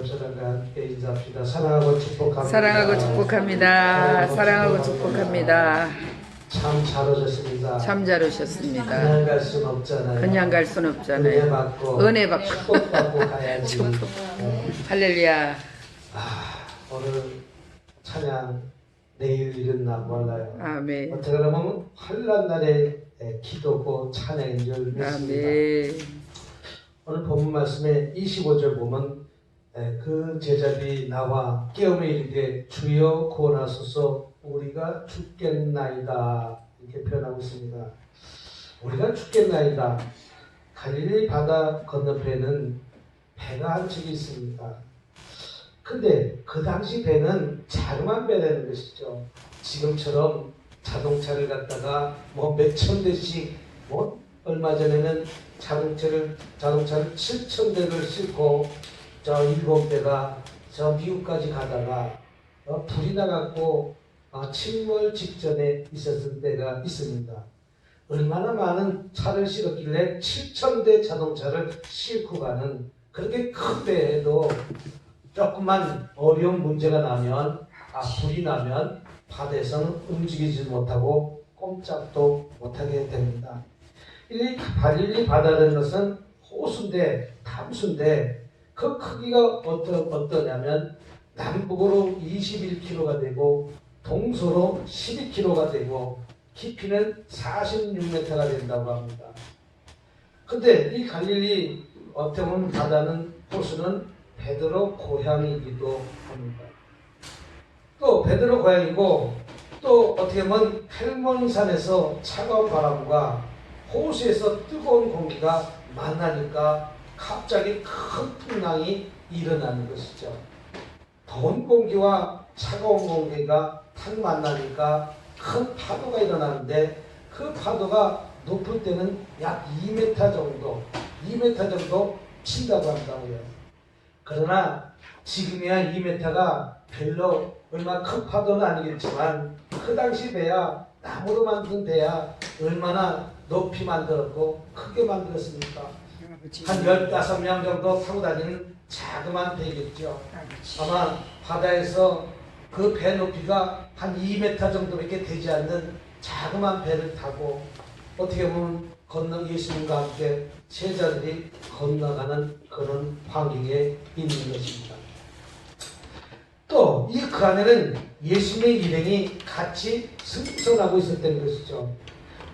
저랑과 함께 인사합시다. 사랑하고 축복합니다. 사랑하고 축복합니다. 사랑하고 축복합니다. 참 잘 오셨습니다. 참 잘 오셨습니다. 그냥 갈 순 없잖아요. 그냥 갈 순 은혜 없잖아요. 받고 은혜 받고 축복받고 가야지. 축복. 네. 할렐루야. 오늘 찬양 내일 일어나 몰라요. 아멘. 어떻게 보면 환난 날에 기도고 찬양인 줄 믿습니다. 아멘. 오늘 본문 말씀에 25절 보면 그 제자들이 나와 깨우며 이르되 주여 구원하소서 우리가 죽겠나이다 이렇게 표현하고 있습니다. 우리가 죽겠나이다. 갈릴리 바다 건너편에는 배가 한 척이 있습니다. 근데 그 당시 배는 자그마한 배라는 것이죠. 지금처럼 자동차를 갖다가 뭐 몇천 대씩 얼마 전에는 자동차를 7,000대를 싣고 저 7대가 저 미국까지 가다가 불이 나갖고 침몰 직전에 있었을 때가 있습니다. 얼마나 많은 차를 실었길래 7,000대 자동차를 싣고 가는 그렇게 큰 배에도 조금만 어려운 문제가 나면 불이 나면 바다에서는 움직이지 못하고 꼼짝도 못하게 됩니다. 이 갈릴리 바다라는 것은 호수인데 담수인데 그 크기가 어떠냐면 남북으로 21km가 되고 동서로 12km가 되고 깊이는 46m가 된다고 합니다. 근데 이 갈릴리 어떻게 보면 바다는 호수는 베드로 고향이기도 합니다. 또 베드로 고향이고 또 어떻게 보면 헬몬산에서 차가운 바람과 호수에서 뜨거운 공기가 만나니까 갑자기 큰 풍랑이 일어나는 것이죠. 더운 공기와 차가운 공기가 탁 만나니까 큰 파도가 일어나는데 그 파도가 높을 때는 약 2m 정도 친다고 한다고요. 그러나 지금이야 2m가 별로 얼마 큰 파도는 아니겠지만 그 당시 배야 나무로 만든 배야 얼마나 높이 만들었고 크게 만들었습니까? 한 15명 정도 타고 다니는 자그마한 배겠죠. 아마 바다에서 그 배 높이가 한 2m 정도밖에 되지 않는 자그마한 배를 타고 어떻게 보면 예수님과 함께 제자들이 건너가는 그런 환경에 있는 것입니다. 또 그 안에는 예수님의 일행이 같이 승천하고 있었다는 것이죠.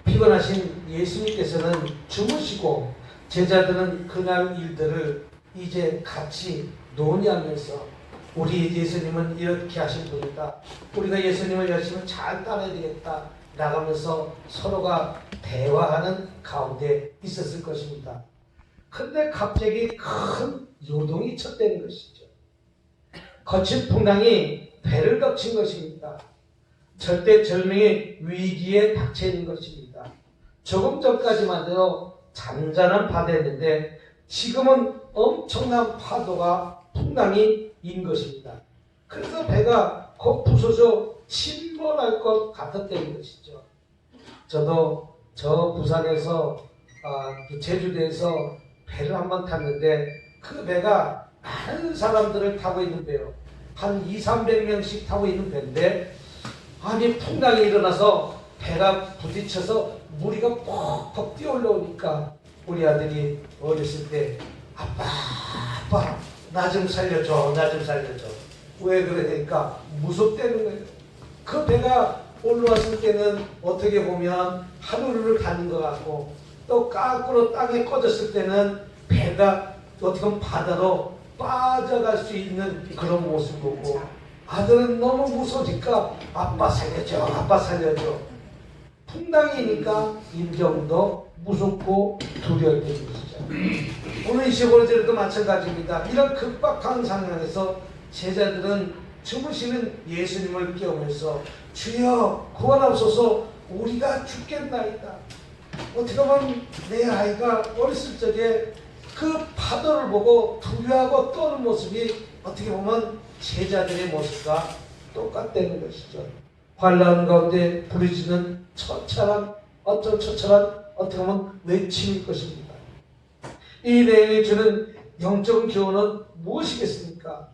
피곤하신 예수님께서는 주무시고 제자들은 그날 일들을 이제 같이 논의하면서 우리 예수님은 이렇게 하신 분이다. 우리가 예수님을 열심히 잘 따라야 되겠다. 나가면서 서로가 대화하는 가운데 있었을 것입니다. 근데 갑자기 큰 요동이 쳤다는 것이죠. 거친 풍랑이 배를 덮친 것입니다. 절대절명의 위기에 닥쳐 있는 것입니다. 조금 전까지만 해도 잔잔한 바다였는데 지금은 엄청난 파도가 풍랑이 인 것입니다. 그래서 배가 곧 부서져 침몰할 것 같았다는 것이죠. 저도 저 부산에서 제주도에서 배를 한번 탔는데 그 배가 많은 사람들을 타고 있는 배요. 한 200~300명씩 타고 있는 배인데 아니 풍랑이 일어나서 배가 부딪혀서 무리가 퍽퍽 뛰어올라오니까 우리 아들이 어렸을 때 아빠 나 좀 살려줘. 왜 그러니까 무섭다는 거예요. 그 배가 올라왔을 때는 어떻게 보면 하늘을 가는 것 같고 또 거꾸로 땅에 꺼졌을 때는 배가 어떻게 보면 바다로 빠져갈 수 있는 그런 모습이고 아들은 너무 무서우니까 아빠 살려줘. 풍랑이니까 인정도 무섭고 두려울 때인 것이죠. 오늘 25절에도 마찬가지입니다. 이런 급박한 상황에서 제자들은 주무시는 예수님을 깨우면서 주여 구원하소서 우리가 죽겠나이다. 어떻게 보면 내 아이가 어렸을 적에 그 파도를 보고 두려워하고 떠는 모습이 어떻게 보면 제자들의 모습과 똑같다는 것이죠. 환난 가운데 부르짖는 처절한 어떻게 보면 외침일 것입니다. 이 내용이 주는 영적 교훈은 무엇이겠습니까? 않습니까?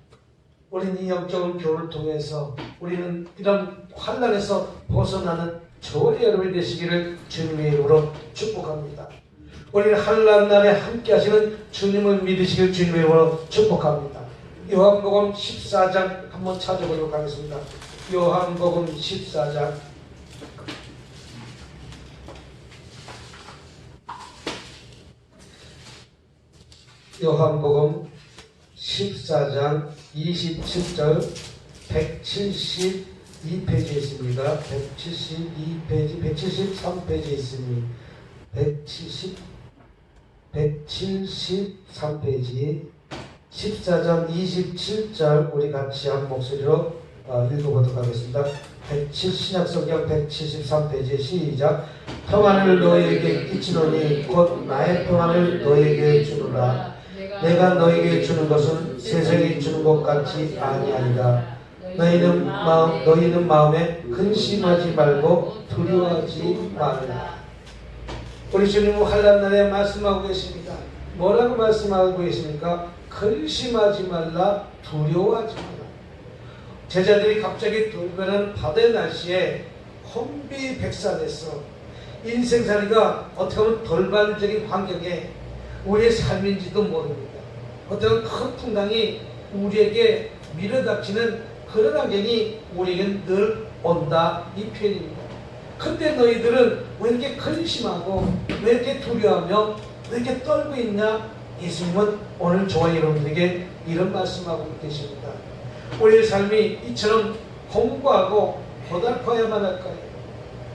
우리는 이 영적인 교훈을 통해서 우리는 이런 환난에서 벗어나는 저와 여러분이 되시기를 주님의 이름으로 축복합니다. 우리는 환난 날에 함께 하시는 주님을 믿으시길 주님의 이름으로 축복합니다. 요한복음 14장 한번 찾아보도록 하겠습니다. 요한복음 14장 요한복음 14장 27절 172페이지에 있습니다. 172페이지, 173페이지에 있습니다. 173페이지 14장 27절 우리 같이 한 목소리로 읽어보도록 하겠습니다. 신약성경 173페이지 시작. 평안을 너희에게 끼치노니 곧 나의 평안을 너희에게 주노라. 내가 너희에게 주는 것은 세상이 주는 것 같이 아니하니라. 너희는 마음에 근심하지 말고 두려워하지 말라. 우리 주님은 환난날에 말씀하고 계십니다. 뭐라고 말씀하고 계십니까? 근심하지 말라, 두려워하지 말라. 제자들이 갑자기 돌변한 바다의 날씨에 혼비백산해서 인생살이가 어떻게 보면 돌발적인 환경에 우리의 삶인지도 모릅니다. 어떤 큰 풍랑이 우리에게 밀어닥치는 그런 환경이 우리에겐 늘 온다, 이 표현입니다. 그때 너희들은 왜 이렇게 근심하고 왜 이렇게 두려워하며 왜 이렇게 떨고 있냐? 예수님은 오늘 저와 여러분들에게 이런 말씀하고 계십니다. 우리의 삶이 이처럼 공부하고 고달파야만 할까요?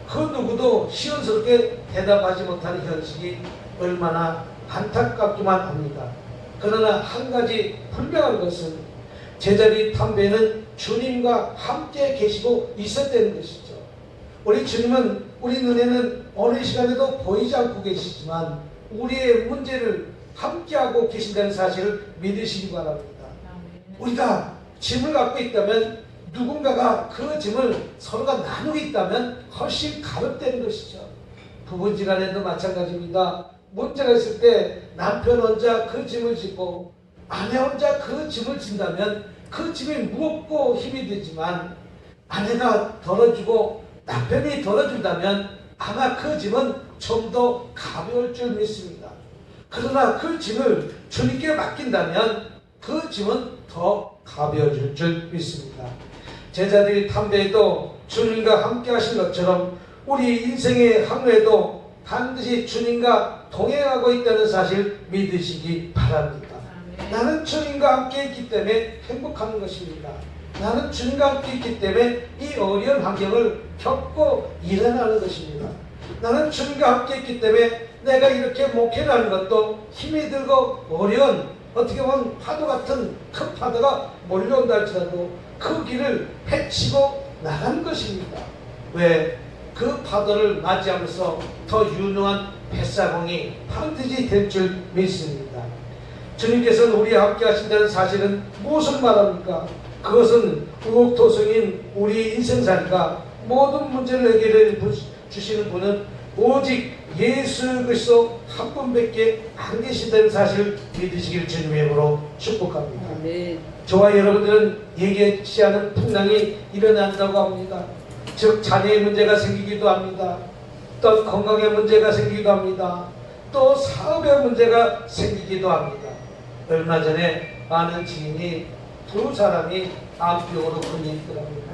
그 누구도 시원스럽게 대답하지 못하는 현실이 얼마나 안타깝기만 합니다. 그러나 한 가지 분명한 것은 제자리 탐배는 주님과 함께 계시고 있었다는 것이죠. 우리 주님은 우리 눈에는 어느 시간에도 보이지 않고 계시지만 우리의 문제를 함께하고 계신다는 사실을 믿으시기 바랍니다. 우리가 짐을 갖고 있다면 누군가가 그 짐을 서로가 나누고 있다면 훨씬 가볍다는 것이죠. 부부지간에도 마찬가지입니다. 문제가 있을 때 남편 혼자 그 짐을 지고 아내 혼자 그 짐을 진다면 그 짐이 무겁고 힘이 되지만 아내가 덜어주고 남편이 덜어준다면 아마 그 짐은 좀 더 가벼울 줄 믿습니다. 그러나 그 짐을 주님께 맡긴다면 그 짐은 더 가벼워질 줄 믿습니다. 제자들이 탐배에도 주님과 함께 하신 것처럼 우리 인생의 항로에도 반드시 주님과 동행하고 있다는 사실 믿으시기 바랍니다. 나는 주님과 함께 있기 때문에 행복한 것입니다. 나는 주님과 함께 있기 때문에 이 어려운 환경을 겪고 일어나는 것입니다. 나는 주님과 함께 있기 때문에 내가 이렇게 목회를 하는 것도 힘이 들고 어려운 어떻게 보면 파도 같은 큰 파도가 몰려온다 할지라도 그 길을 헤치고 나가는 것입니다. 왜? 그 파도를 맞이하면서 더 유능한 뱃사공이 반드시 될 줄 믿습니다. 주님께서는 우리와 함께 하신다는 사실은 무엇을 말합니까? 그것은 우곡토성인 우리 인생살이가 모든 문제를 해결해 주시는 분은 오직 예수 그리스도 한 분밖에 안 계신다는 사실을 믿으시길 주님의 이름으로 축복합니다. 아멘. 저와 여러분들은 예기치 않은 풍랑이 일어난다고 합니다. 즉 자녀의 문제가 생기기도 합니다. 또 건강의 문제가 생기기도 합니다. 또 사업의 문제가 생기기도 합니다. 얼마 전에 아는 지인이 두 사람이 암병으로 걸려 있더랍니다.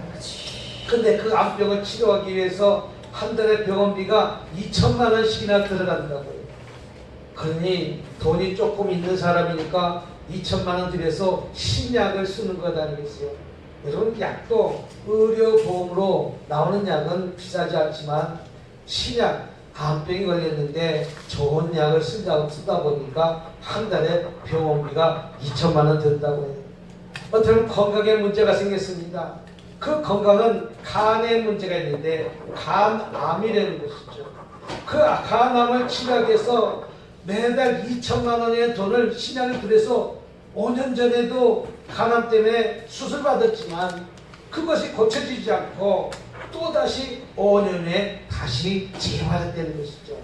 근데 그 암병을 치료하기 위해서 한 달에 병원비가 2천만 원씩이나 들어간다고요. 그러니 돈이 조금 있는 사람이니까 2천만 원 들여서 신약을 쓰는 것 아니겠어요? 여러분 약도 의료보험으로 나오는 약은 비싸지 않지만 신약, 암병이 걸렸는데 좋은 약을 쓰다 보니까 한 달에 병원비가 2천만 원 든다고 해요. 어떻게 보면 건강에 문제가 생겼습니다. 그 건강은 간에 문제가 있는데 간암이라는 것이죠. 그 간암을 치료하기 위해서 매달 2천만 원의 돈을 신약을 들여서 5년 전에도 간암 때문에 수술받았지만 그것이 고쳐지지 않고 또다시 5년 후에 다시 재활했다는 것이죠.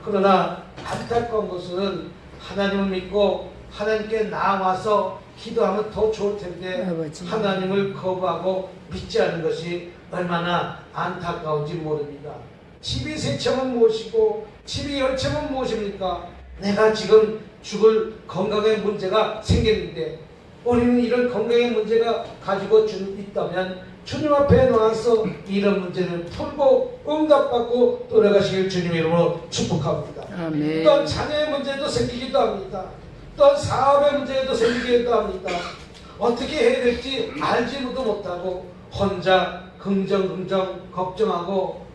그러나 안타까운 것은 하나님을 믿고 하나님께 나와서 기도하면 더 좋을 텐데 아버지. 하나님을 거부하고 믿지 않는 것이 얼마나 안타까운지 모릅니다. 집이 세 채면 무엇이고 집이 열 채면 무엇입니까? 내가 지금 죽을 건강의 문제가 생겼는데 우리는 이런 건강의 문제가 가지고 있다면 주님 앞에 나와서 이런 문제를 풀고 응답받고 돌아가시길 주님 이름으로 축복합니다. 아멘. 또한 자녀의 문제도 생기기도 합니다. 또한 사업의 문제도 생기기도 합니다. 어떻게 해야 될지 알지도 못하고 혼자 긍정 걱정하고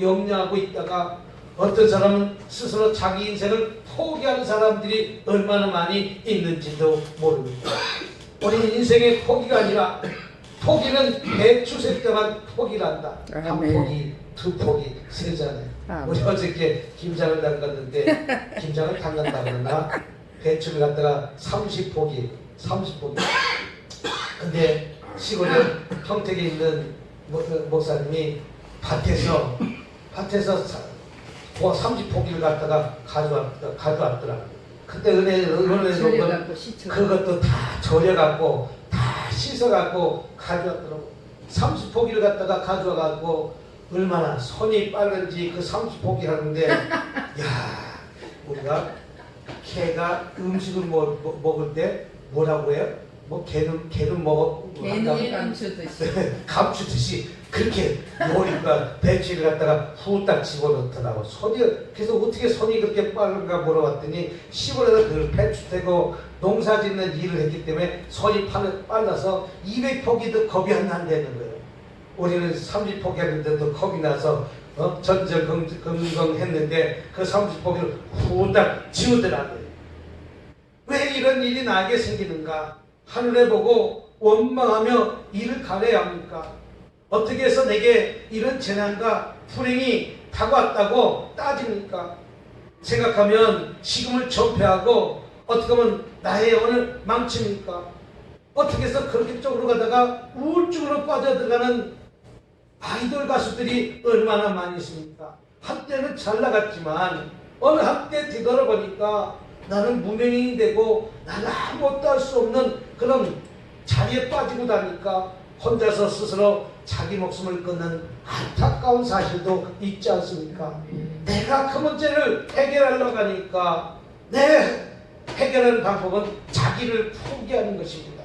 염려하고 있다가 어떤 사람은 스스로 자기 인생을 포기하는 사람들이 얼마나 많이 있는지도 모릅니다. 우리 인생의 포기가 아니라 포기는 배추 때만 포기란다. 한 아멘. 포기, 두 포기, 세 잔에. 아멘. 우리 어저께 김장을 담갔는데 김장을 담갔다 그러나 배추를 갖다가 30포기. 근데 시골에 평택에 있는 목사님이 밭에서 30포기를 갖다가 가져왔더라. 그때 은혜로 그것도 다 절여갖고 다 씻어갖고 가져왔더라고. 30포기를 갖다가 가져와갖고 얼마나 손이 빠른지 그 30포기 하는데 야 우리가 개가 음식을 먹을 때 뭐라고 해요? 뭐 개는 먹어 개는 감추듯이 감추듯이 그렇게 요리가 배추를 갖다가 후딱 집어넣더라고. 그래서 어떻게 손이 그렇게 빠른가 물어봤더니 시골에서 그 배추 대고 농사 짓는 일을 했기 때문에 손이 빨라서 200포기도 겁이 안 난다는 거예요. 우리는 30포기 했는데도 겁이 나서 전전긍긍 그 30포기를 후딱 지우더라고요. 왜 이런 일이 나에게 생기는가? 하늘에 보고 원망하며 이를 가려야 합니까? 어떻게 해서 내게 이런 재난과 불행이 다가왔다고 따집니까? 생각하면 지금을 전폐하고 어떻게 하면 나의 영혼을 망칩니까? 어떻게 해서 그렇게 쪽으로 가다가 우울증으로 빠져들어가는 아이돌 가수들이 얼마나 많이 있습니까? 한때는 잘 나갔지만 어느 한때 뒤돌아보니까 나는 무명인이 되고 나는 아무것도 할 수 없는 그런 자리에 빠지고 나니까 혼자서 스스로 자기 목숨을 끊는 안타까운 사실도 있지 않습니까? 내가 그 문제를 해결하려고 하니까 내 해결하는 방법은 자기를 포기하는 것입니다.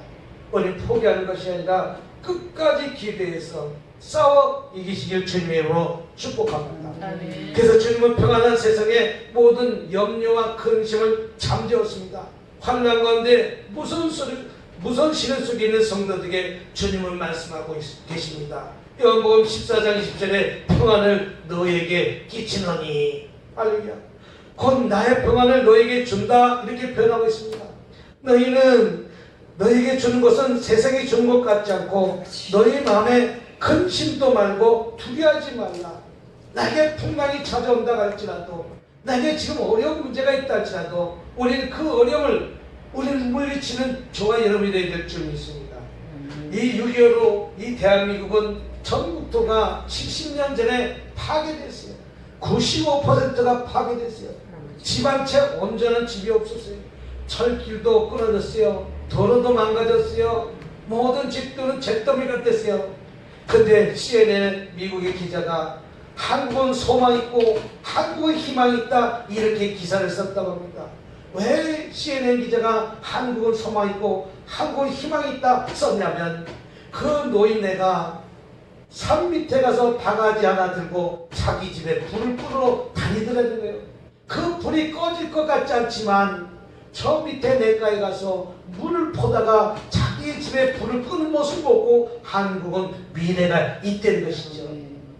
우리 포기하는 것이 아니라 끝까지 기대해서 싸워 이기시길 주님의 이름으로 축복합니다. 아멘. 그래서 주님은 평안한 세상에 모든 염려와 근심을 잠재웠습니다. 환난 가운데 무서운 시련 속에 있는 성도들에게 주님은 말씀하고 계십니다. 요한복음 14장 20절에 평안을 너에게 끼치노니 할렐루야. 곧 나의 평안을 너에게 준다 이렇게 표현하고 있습니다. 너희는 너에게 주는 것은 세상이 주는 것 같지 않고 너희 마음에 근심도 말고 두려워하지 말라. 나에게 풍랑이 찾아온다 할지라도 나에게 지금 어려운 문제가 있다 할지라도 우리는 그 어려움을 우리는 물리치는 저와 여러분이 되어야 될 줄 믿습니다. 이 6.25로 이 대한민국은 전국토가 70년 전에 파괴됐어요. 95%가 파괴됐어요. 집 한 채 온전한 집이 없었어요. 철길도 끊어졌어요. 도로도 망가졌어요. 모든 집들은 잿더미가 됐어요. 근데 CNN 미국의 기자가 한국은 소망이 있고 한국은 희망이 있다 이렇게 기사를 썼다고 합니다. 왜 CNN 기자가 한국은 소망이 있고 한국은 희망이 있다 썼냐면 그 노인네가 산 밑에 가서 바가지 하나 들고 자기 집에 불을 끄러 다니더라는 거예요. 그 불이 꺼질 것 같지 않지만 저 밑에 내가에 가서 물을 퍼다가 자기 집에 불을 끄는 모습을 보고 한국은 미래가 있다는 것이죠.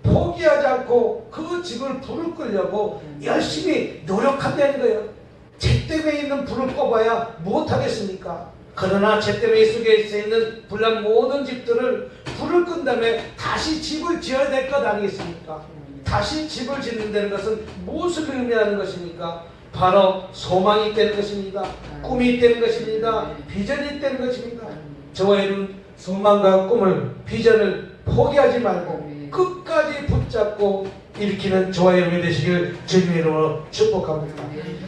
포기하지 않고 그 집을 불을 끄려고 열심히 노력한다는 거예요. 잿더미에 있는 불을 꺼봐야 못하겠습니까? 그러나 잿더미 속에 있는 불난 모든 집들을 불을 끈 다음에 다시 집을 지어야 될 것 아니겠습니까? 다시 집을 짓는다는 것은 무엇을 의미하는 것입니까? 바로 소망이 있다는 것입니다. 꿈이 있다는 것입니다. 비전이 있다는 것입니다. 저와 여러분 소망과 꿈을 비전을 포기하지 말고 끝까지 붙잡고 일으키는 저와 여러분이 되시길 주님의 이름으로 축복합니다.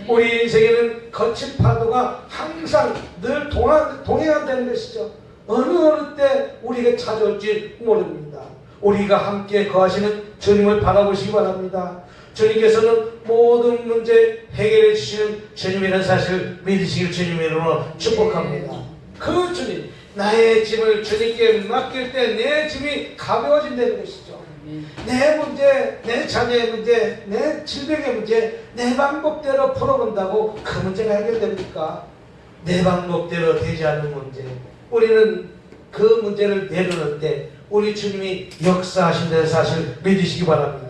우리 인생에는 거친 파도가 항상 늘 동행한다는 것이죠. 어느 때 우리에게 찾아올지 모릅니다. 우리가 함께 거하시는 주님을 바라보시기 바랍니다. 주님께서는 모든 문제 해결해 주시는 주님이라는 사실을 믿으시길 주님의 이름으로 축복합니다. 그 주님, 나의 짐을 주님께 맡길 때 내 짐이 가벼워진다는 것이죠. 내 문제, 내 자녀의 문제, 내 질병의 문제, 내 방법대로 풀어본다고 그 문제가 해결됩니까? 내 방법대로 되지 않는 문제, 우리는 그 문제를 내려놓을 때 우리 주님이 역사하신다는 사실 믿으시기 바랍니다.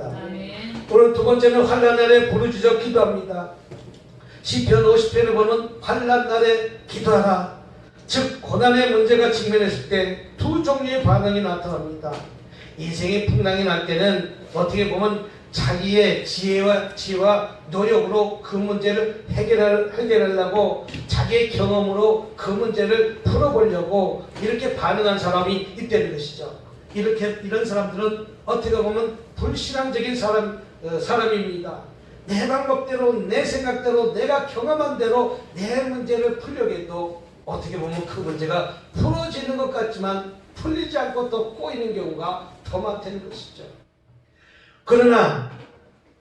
오늘 두 번째는 환난날에 부르짖어 기도합니다. 시편 50편을 보면 환난날에 기도하라. 즉 고난의 문제가 직면했을 때 두 종류의 반응이 나타납니다. 인생의 풍랑이 날 때는 어떻게 보면 자기의 지혜와 노력으로 그 문제를 해결하려고 자기의 경험으로 그 문제를 풀어보려고 이렇게 반응한 사람이 있다는 것이죠. 이런 사람들은 어떻게 보면 불신앙적인 사람입니다. 내 방법대로, 내 생각대로, 내가 경험한 대로 내 문제를 풀려고 해도 어떻게 보면 그 문제가 풀어지는 것 같지만 풀리지 않고 또 꼬이는 경우가 더 많다는 것이죠. 그러나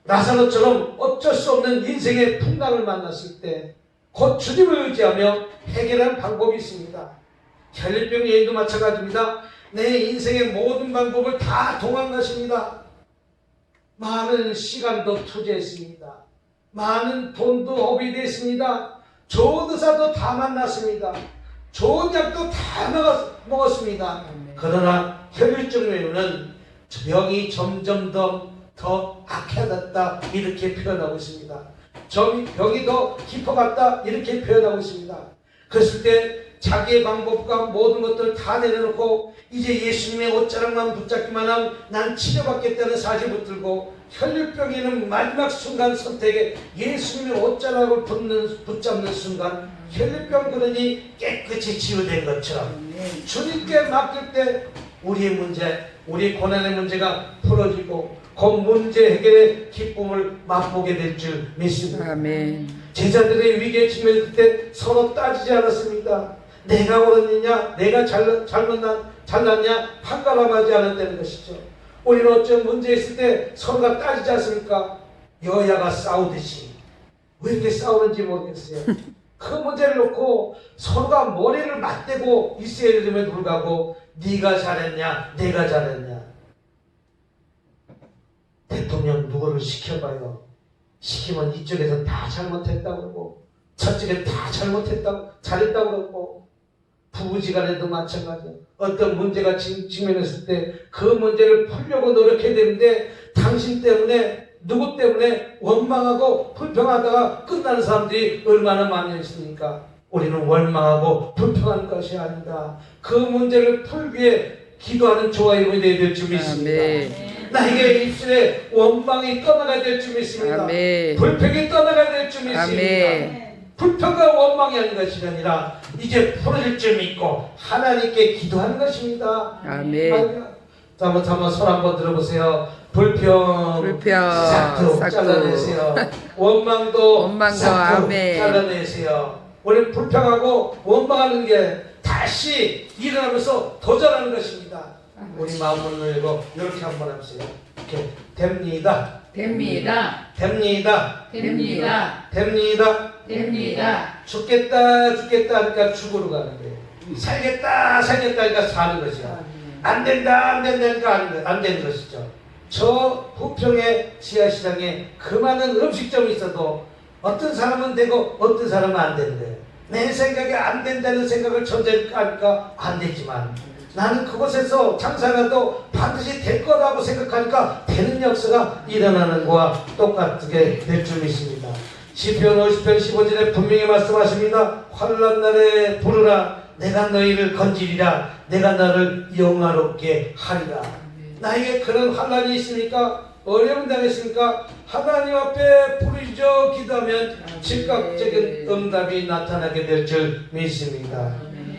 나사로처럼 어쩔 수 없는 인생의 풍랑을 만났을 때 곧 주님을 의지하며 해결한 방법이 있습니다. 혈류병 여인도 마찬가지입니다. 내 인생의 모든 방법을 다 동한 것입니다. 많은 시간도 투자했습니다. 많은 돈도 허비됐습니다. 좋은 의사도 다 만났습니다. 좋은 약도 다 먹었습니다. 그러나 혈류증 외에는 병이 점점 더 악해졌다 이렇게 표현하고 있습니다. 병이 더 깊어갔다 이렇게 표현하고 있습니다. 그랬을 때 자기의 방법과 모든 것들을 다 내려놓고 이제 예수님의 옷자락만 붙잡기만 하면 난 치료받겠다는 사실 붙들고 혈류병에는 마지막 순간 선택에 예수님의 옷자락을 붙잡는 순간 혈류병 근원이 깨끗이 치유된 것처럼 주님께 맡길 때 우리의 문제, 우리 고난의 문제가 풀어지고 그 문제 해결의 기쁨을 맛보게 될 줄 믿습니다. 아멘. 제자들의 위기에 직면했을 때 서로 따지지 않았습니다. 내가 옳았느냐, 내가 잘났냐 판가름하지 않았다는 것이죠. 우리는 어떤 문제 있을 때 서로가 따지지 않습니까? 여야가 싸우듯이. 왜 이렇게 싸우는지 모르겠어요. 그 문제를 놓고 서로가 머리를 맞대고 있어야 됨에도 불구하고 네가 잘했냐, 내가 잘했냐. 대통령 누구를 시켜봐요. 시키면 이쪽에서 다 잘못했다고 그러고 저쪽에 다 잘했다고 그러고 부부지간에도 마찬가지예요. 어떤 문제가 직면했을 때 그 문제를 풀려고 노력해야 되는데 당신 때문에 누구 때문에 원망하고 불평하다가 끝나는 사람들이 얼마나 많이 있습니까? 우리는 원망하고 불평하는 것이 아니다. 그 문제를 풀기 위해 기도하는 저와 여러분이 되어야 될 줄 믿습니다. 아멘. 나에게 입술에 원망이 떠나가야 될 줄 믿습니다. 아멘. 불평이 떠나가야 될 줄 믿습니다. 아멘. 불평과 원망이 하는 것이 아니라 이제 풀어질 줄 믿고 하나님께 기도하는 것입니다. 아멘. 한번 손 한번 들어보세요. 불평 싹둑 잘라내세요. 원망도 싹둑 아멘. 잘라내세요. 우리 불평하고 원망하는 게 다시 일어나면서 도전하는 것입니다. 우리 마음을 열고 이렇게 한번 해보세요. 이렇게 됩니다. 됩니다. 됩니다. 됩니다. 됩니다. 됩니다. 죽겠다 하니까 죽으러 가는 거예요. 살겠다 하니까 사는 거죠. 안 된다 하니까 안 되는 것이죠. 저 부평의 지하시장에 그 많은 음식점이 있어도 어떤 사람은 되고 어떤 사람은 안 되는 거예요. 내 생각에 안 된다는 생각을 전제하니까 안 되지만 나는 그곳에서 장사라도 반드시 될 거라고 생각하니까 되는 역사가 일어나는 거와 똑같게 될 줄 믿습니다. 시편 50편 15절에 분명히 말씀하십니다. 환난 날에 부르라. 내가 너희를 건지리라. 내가 너를 영화롭게 하리라. 나에게 그런 환난이 있습니까? 어려움 당했습니까? 하나님 앞에 부르짖어 기도하면 즉각적인 응답이 나타나게 될 줄 믿습니다.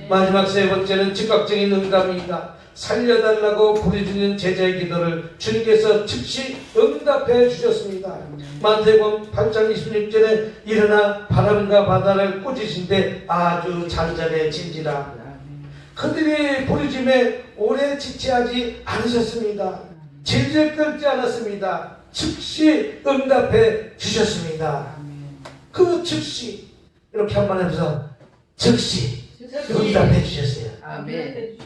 마지막 세 번째는 즉각적인 응답입니다. 살려달라고 부르짖는 제자의 기도를 주님께서 즉시 응답해 주셨습니다. 마태복음 8장 26절에 일어나 바람과 바다를 꾸짖으신데 아주 잔잔해진지라. 그들이 부르짖음에 오래 지체하지 않으셨습니다. 질질 끌지 않았습니다. 즉시 응답해 주셨습니다. 그 즉시 이렇게 한번 해서 즉시 응답해 주셨어요. 아멘.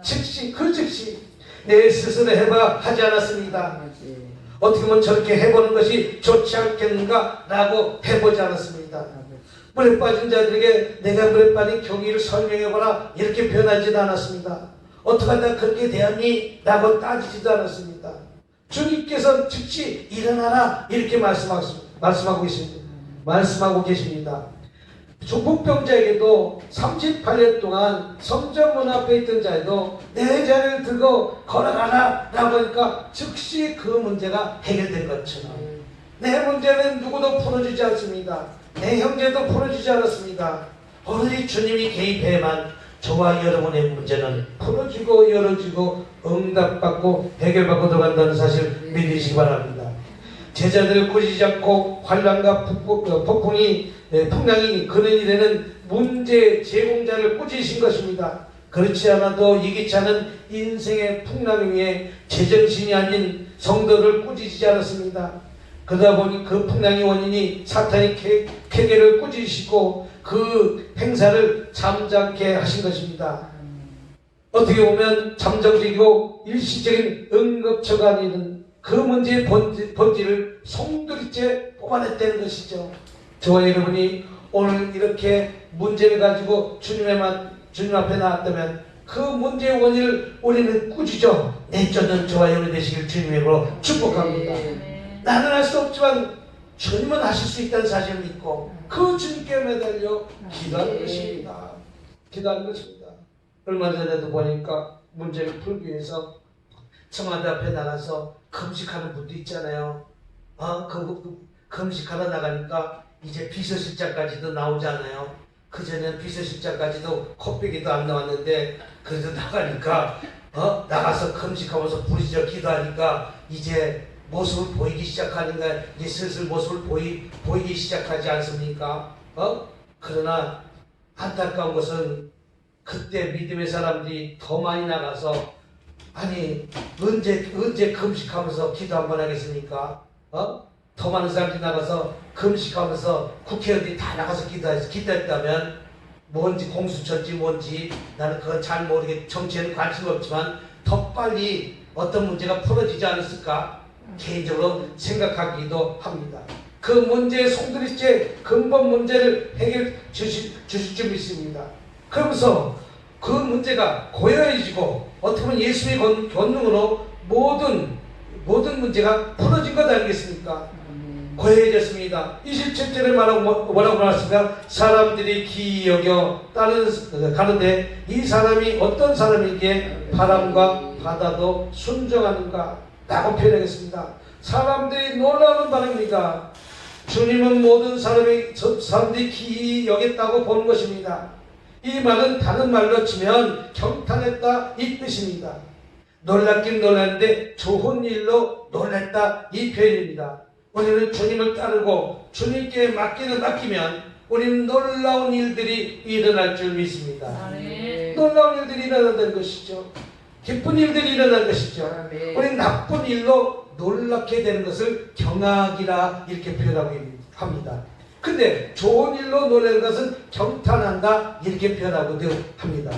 즉시 그 즉시 내 스스로 해봐 하지 않았습니다. 어떻게 보면 저렇게 해보는 것이 좋지 않겠는가 라고 해보지 않았습니다. 물에 빠진 자들에게 내가 물에 빠진 경위를 설명해보라 이렇게 표현하지도 않았습니다. 어떻게 하다 그렇게 되었니? 라고 따지지도 않았습니다. 주님께서 즉시 일어나라 이렇게 말씀하고 계십니다. 중풍병자에게도 38년 동안 성전문 앞에 있던 자에도 내 자리를 들고 걸어가라 라고 하니까 즉시 그 문제가 해결된 것처럼 내 문제는 누구도 풀어주지 않습니다. 내 형제도 풀어주지 않았습니다. 오로지 주님이 개입해야만 저와 여러분의 문제는 풀어지고 열어지고 응답받고 해결받고 들어간다는 사실 믿으시기 바랍니다. 제자들을 꾸짖지 않고 환란과 풍랑이 그런 일에는 문제 제공자를 꾸짖으신 것입니다. 그렇지 않아도 예기치 않은 인생의 풍랑 위에 제정신이 아닌 성도를 꾸짖지 않았습니다. 그러다 보니 그 풍랑의 원인이 사탄이 쾌계를 꾸짖으시고 그 행사를 잠잠케 하신 것입니다. 어떻게 보면 잠정적이고 일시적인 응급처가 아닌 그 문제의 본질을 송두리째 뽑아냈다는 것이죠. 저와 여러분이 오늘 이렇게 문제를 가지고 주님 앞에 나왔다면 그 문제의 원인을 우리는 꾸짖어 내쫓는 저와 여러분 되시길 주님의 이름으로 축복합니다. 나는 할 수 없지만 주님은 하실 수 있다는 사실을 믿고 그 주님께 매달려 기도하는 것입니다. 기도하는 것입니다. 얼마 전에도 보니까 문제를 풀기 위해서 청와대 앞에 나가서 금식하는 분도 있잖아요. 금식하러 나가니까 이제 비서실장까지도 나오잖아요. 그전에는 비서실장까지도 코빼기도 안 나왔는데 그래도 나가니까 나가서 금식하면서 부르짖어 기도하니까 이제 모습을 보이기 시작하는 거야. 이제 슬슬 모습을 보이기 시작하지 않습니까? 그러나 안타까운 것은 그때 믿음의 사람들이 더 많이 나가서 아니 언제 금식하면서 기도 한번 하겠습니까? 더 많은 사람들이 나가서 금식하면서 국회의원들이 다 나가서 기도했다면 뭔지 공수처인지 뭔지 나는 그건 잘 모르겠. 정치에는 관심 없지만 더 빨리 어떤 문제가 풀어지지 않았을까 개인적으로 생각하기도 합니다. 그 문제의 송두리째 근본 문제를 해결 주실 줄 믿습니다. 그러면서 그 문제가 고요해지고 어떻게 보면 예수의 권능으로 모든 문제가 풀어진 것 아니겠습니까? 고요해졌습니다. 27절에 뭐라고 말했습니까? 사람들이 기이 여겨 가는데 이 사람이 어떤 사람이기에 바람과 바다도 순종하는가? 라고 표현하겠습니다. 사람들이 놀라는 바람입니다. 주님은 모든 사람들이 기이 여겼다고 보는 것입니다. 이 말은 다른 말로 치면 경탄했다 이 뜻입니다. 놀랍긴 놀랐는데 좋은 일로 놀랐다 이 표현입니다. 우리는 주님을 따르고 주님께 맡기면 우리는 놀라운 일들이 일어날 줄 믿습니다. 놀라운 일들이 일어난다는 것이죠. 기쁜 일들이 일어날 것이죠. 우리는 나쁜 일로 놀랍게 되는 것을 경악이라 이렇게 표현하고 합니다. 근데 좋은 일로 놀라는 것은 경탄한다 이렇게 표현하고도 합니다.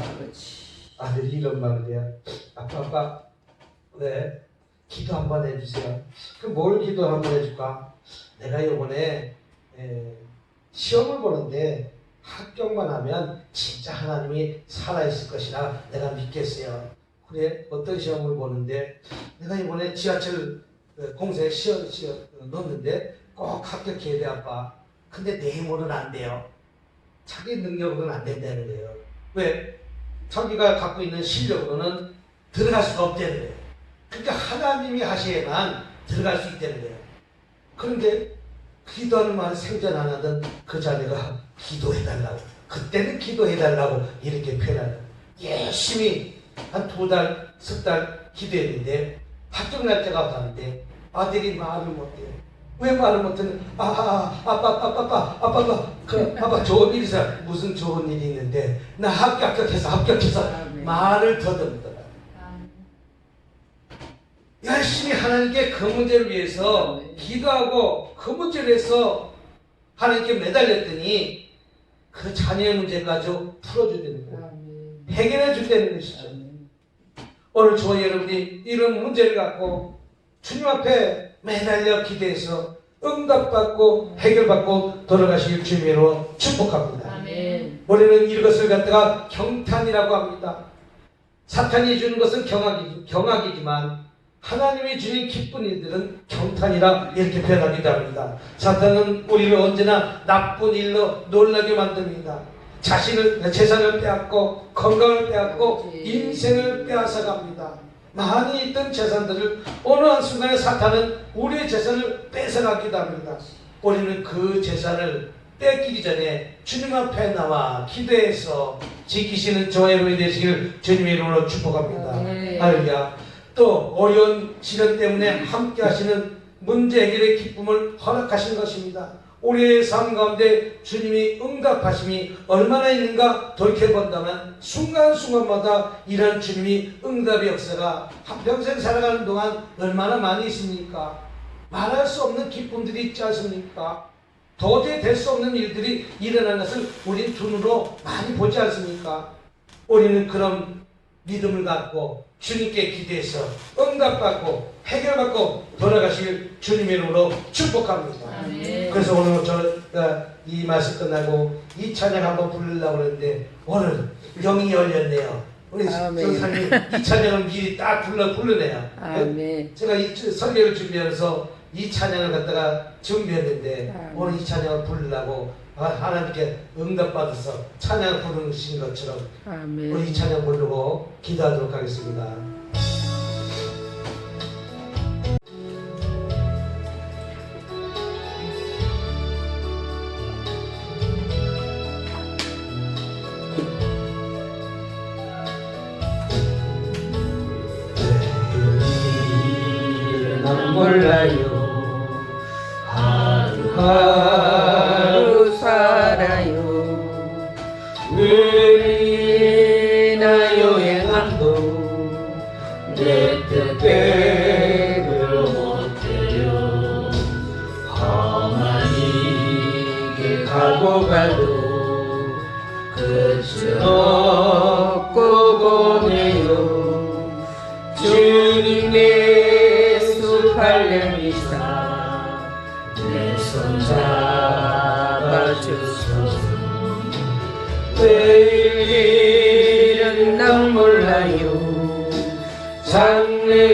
아들이 이런 말을 해요. 아빠 왜 기도 한번 해주세요. 그럼 뭘 기도 한번 해줄까? 내가 이번에 시험을 보는데 합격만 하면 진짜 하나님이 살아있을 것이라 내가 믿겠어요. 그래 어떤 시험을 보는데 내가 이번에 지하철 공사에 시험 넣었는데 꼭 합격해야 돼 아빠. 근데 내 힘으로는 안 돼요. 자기 능력으로는 안 된다는 거예요. 왜? 자기가 갖고 있는 실력으로는 들어갈 수가 없다는 거예요. 그러니까 하나님이 하셔야만 들어갈 수 있다는 거예요. 그런데 기도하는 말 생전 안 하던 그 자네가 기도해달라고 그때는 기도해달라고 이렇게 표현하는. 열심히 한 2달, 3달 기도했는데 합격 날짜가 왔는데 아들이 말을 못해요. 왜 말을 못하는? 아빠 좋은 일이 있어. 무슨 좋은 일이 있는데 나 합격해서 말을 더듬더라. 열심히 하나님께 그 문제를 위해서 기도하고 그 문제를 위해서 하나님께 매달렸더니 그 자녀의 문제를 아주 풀어주다는 거예요. 해결해 준다는 것이죠. 오늘 저와 여러분이 이런 문제를 갖고 주님 앞에 매달려 기도해서 응답받고 해결받고 돌아가시길 주님으로 축복합니다. 아멘. 우리는 이것을 갖다가 경탄이라고 합니다. 사탄이 주는 것은 경악이지만 하나님이 주신 기쁜 일들은 경탄이라 이렇게 표현하기도 합니다. 사탄은 우리를 언제나 나쁜 일로 놀라게 만듭니다. 재산을 빼앗고 건강을 빼앗고 인생을 빼앗아갑니다. 많이 있던 재산들을 어느 한순간에 사탄은 우리의 재산을 뺏어가기도 합니다. 우리는 그 재산을 뺏기기 전에 주님 앞에 나와 기도해서 지키시는 저와 여러분이 되시기를 주님의 이름으로 축복합니다. 할렐루야. 또 어려운 시련 때문에 함께 하시는 문제 해결의 기쁨을 허락하신 것입니다. 우리의 삶 가운데 주님이 응답하심이 얼마나 있는가 돌이켜본다면 순간순간마다 이런 주님이 응답의 역사가 한평생 살아가는 동안 얼마나 많이 있습니까? 말할 수 없는 기쁨들이 있지 않습니까? 도저히 될 수 없는 일들이 일어나는 것을 우린 두 눈으로 많이 보지 않습니까? 우리는 그런 믿음을 갖고 주님께 기대해서 응답받고 해결받고 돌아가실 주님의 이름으로 축복합니다. 아멘. 그래서 오늘 이 말씀 끝나고 이 찬양 한번 부르려고 그랬는데 오늘 영이 열렸네요. 우리 선생님 이 찬양을 미리 딱 부르네요. 아멘. 제가 이 설교를 준비하면서 이 찬양을 갖다가 준비했는데 아멘. 오늘 이 찬양을 부르려고 하나님께 응답받아서 찬양을 부르신 것처럼 아멘. 우리 이 찬양 부르고 기도하도록 하겠습니다. 난 몰라요. 하루하루 살아요. 의리나 여행함도 내 뜻대로 못해요. 험한 길 가고 가도 끝은 없고 보내요. 주님의 수 팔렘이사 내 손 잡아주소서. 내일은 난 몰라요.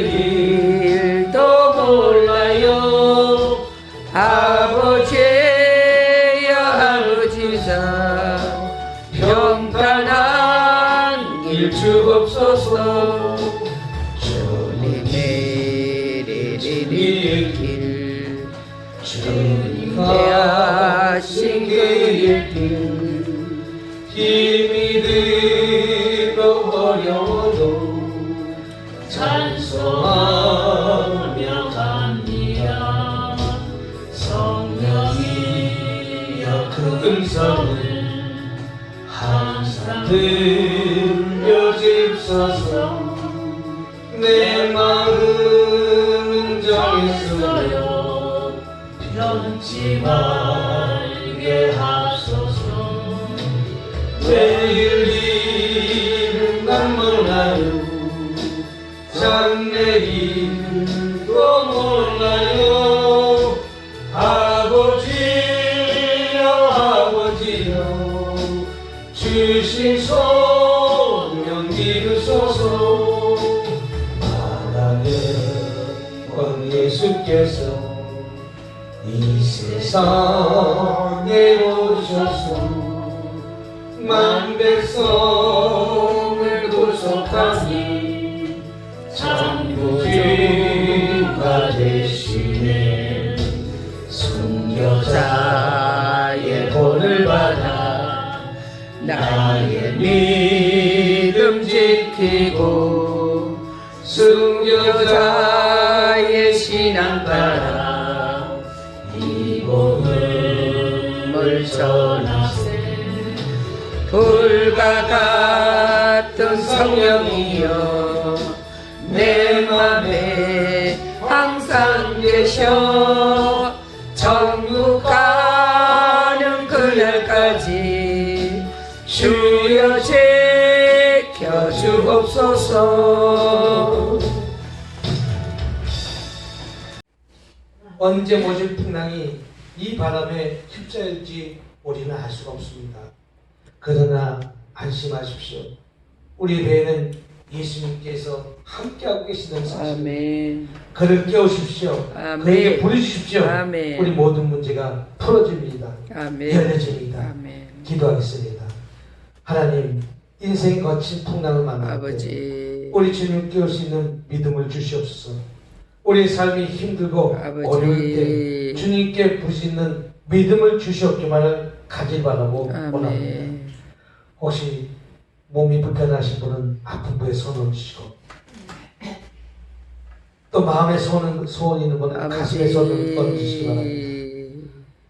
장래일도 몰라요. 아버지야 아버지사 평탄한 길 주옵소서. 주님의 길 주님의 하신 그 길 힘이 들어 어려워도 찬송하며 갑니다. 성령이여 그 음성을 항상 들려주소서. 내 마음은 정했어요. 변치 말게 하소서. 내일 일은 난 몰라요. 장래일도 몰라요. 아버지여 아버지여 주신 소명 믿으소서. 마당에 왕 예수께서 이 세상에 오셔서 만 백성을 구속하니 창조주가 되시네. 순교자의 본을 받아 믿음 지키고 순교자의 신앙 따라 이 복음을 전하세. 불과 같은 성령이여 내 맘에 항상 계셔. 천국 가는 그날까지 주여 지켜 주옵소서. 언제 모질 풍랑이 이 바람에 휩싸일지 우리는 알 수가 없습니다. 그러나 안심하십시오. 우리 배에는 예수님께서 함께하고 계시는 사실. 아멘. 그를 깨우십시오. 아멘. 그에게 부르십시오. 아멘. 우리 모든 문제가 풀어집니다. 아멘. 열려집니다. 아멘. 기도하겠습니다. 하나님, 인생이 거친 풍랑을 만날 때 아버지, 우리 주님 깨울 수 있는 믿음을 주시옵소서. 우리 삶이 힘들고 아버지. 어려울 때 주님께 부르시는 믿음을 주시옵기만을 가길 바라고 원합니다. 아멘. 혹시 몸이 불편하신 분은 아픈 부에 손을 주시고, 또 마음에 소원 있는 분은 가슴에 손을 얹으시기 바랍니다.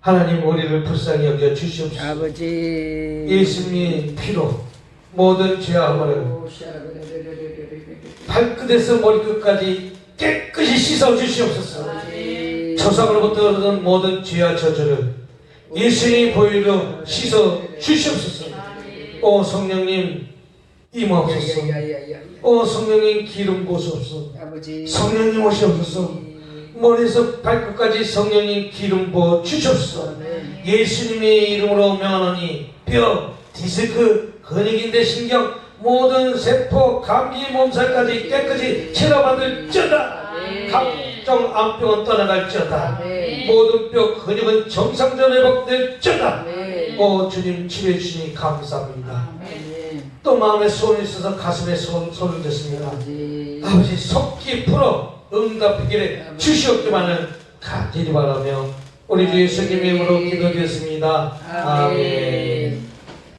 하나님, 우리를 불쌍히 여겨 주시옵소서. 아버지, 예수님의 피로 모든 죄악을 발끝에서 머리끝까지 깨끗이 씻어 주시옵소서. 조상으로부터 얻은 모든 죄와 저주를 예수님의 보혈로 씻어 주시옵소서. 오 성령님 임하옵소서. 오 성령님 기름 부으소서. 아버지, 성령님 오시옵소서. 머리에서 발끝까지 성령님 기름 부어 주시옵소서. 예수님의 이름으로 명하노니 뼈, 디스크, 근육인대 신경, 모든 세포, 감기, 몸살까지 깨끗이 치료받을지어다. 각종 암병은 떠나갈지어다. 모든 뼈, 근육은 정상적으로 회복될지어다. 오 주님 치료해 주시니 감사합니다. 또 마음에 소원이 있어서 가슴에 손을 댔습니다. 아버지 속기 풀어 응답하기를 주시옵기만을 간절히 바라며 우리 주 예수님 이름으로 기도드렸습니다. 아멘.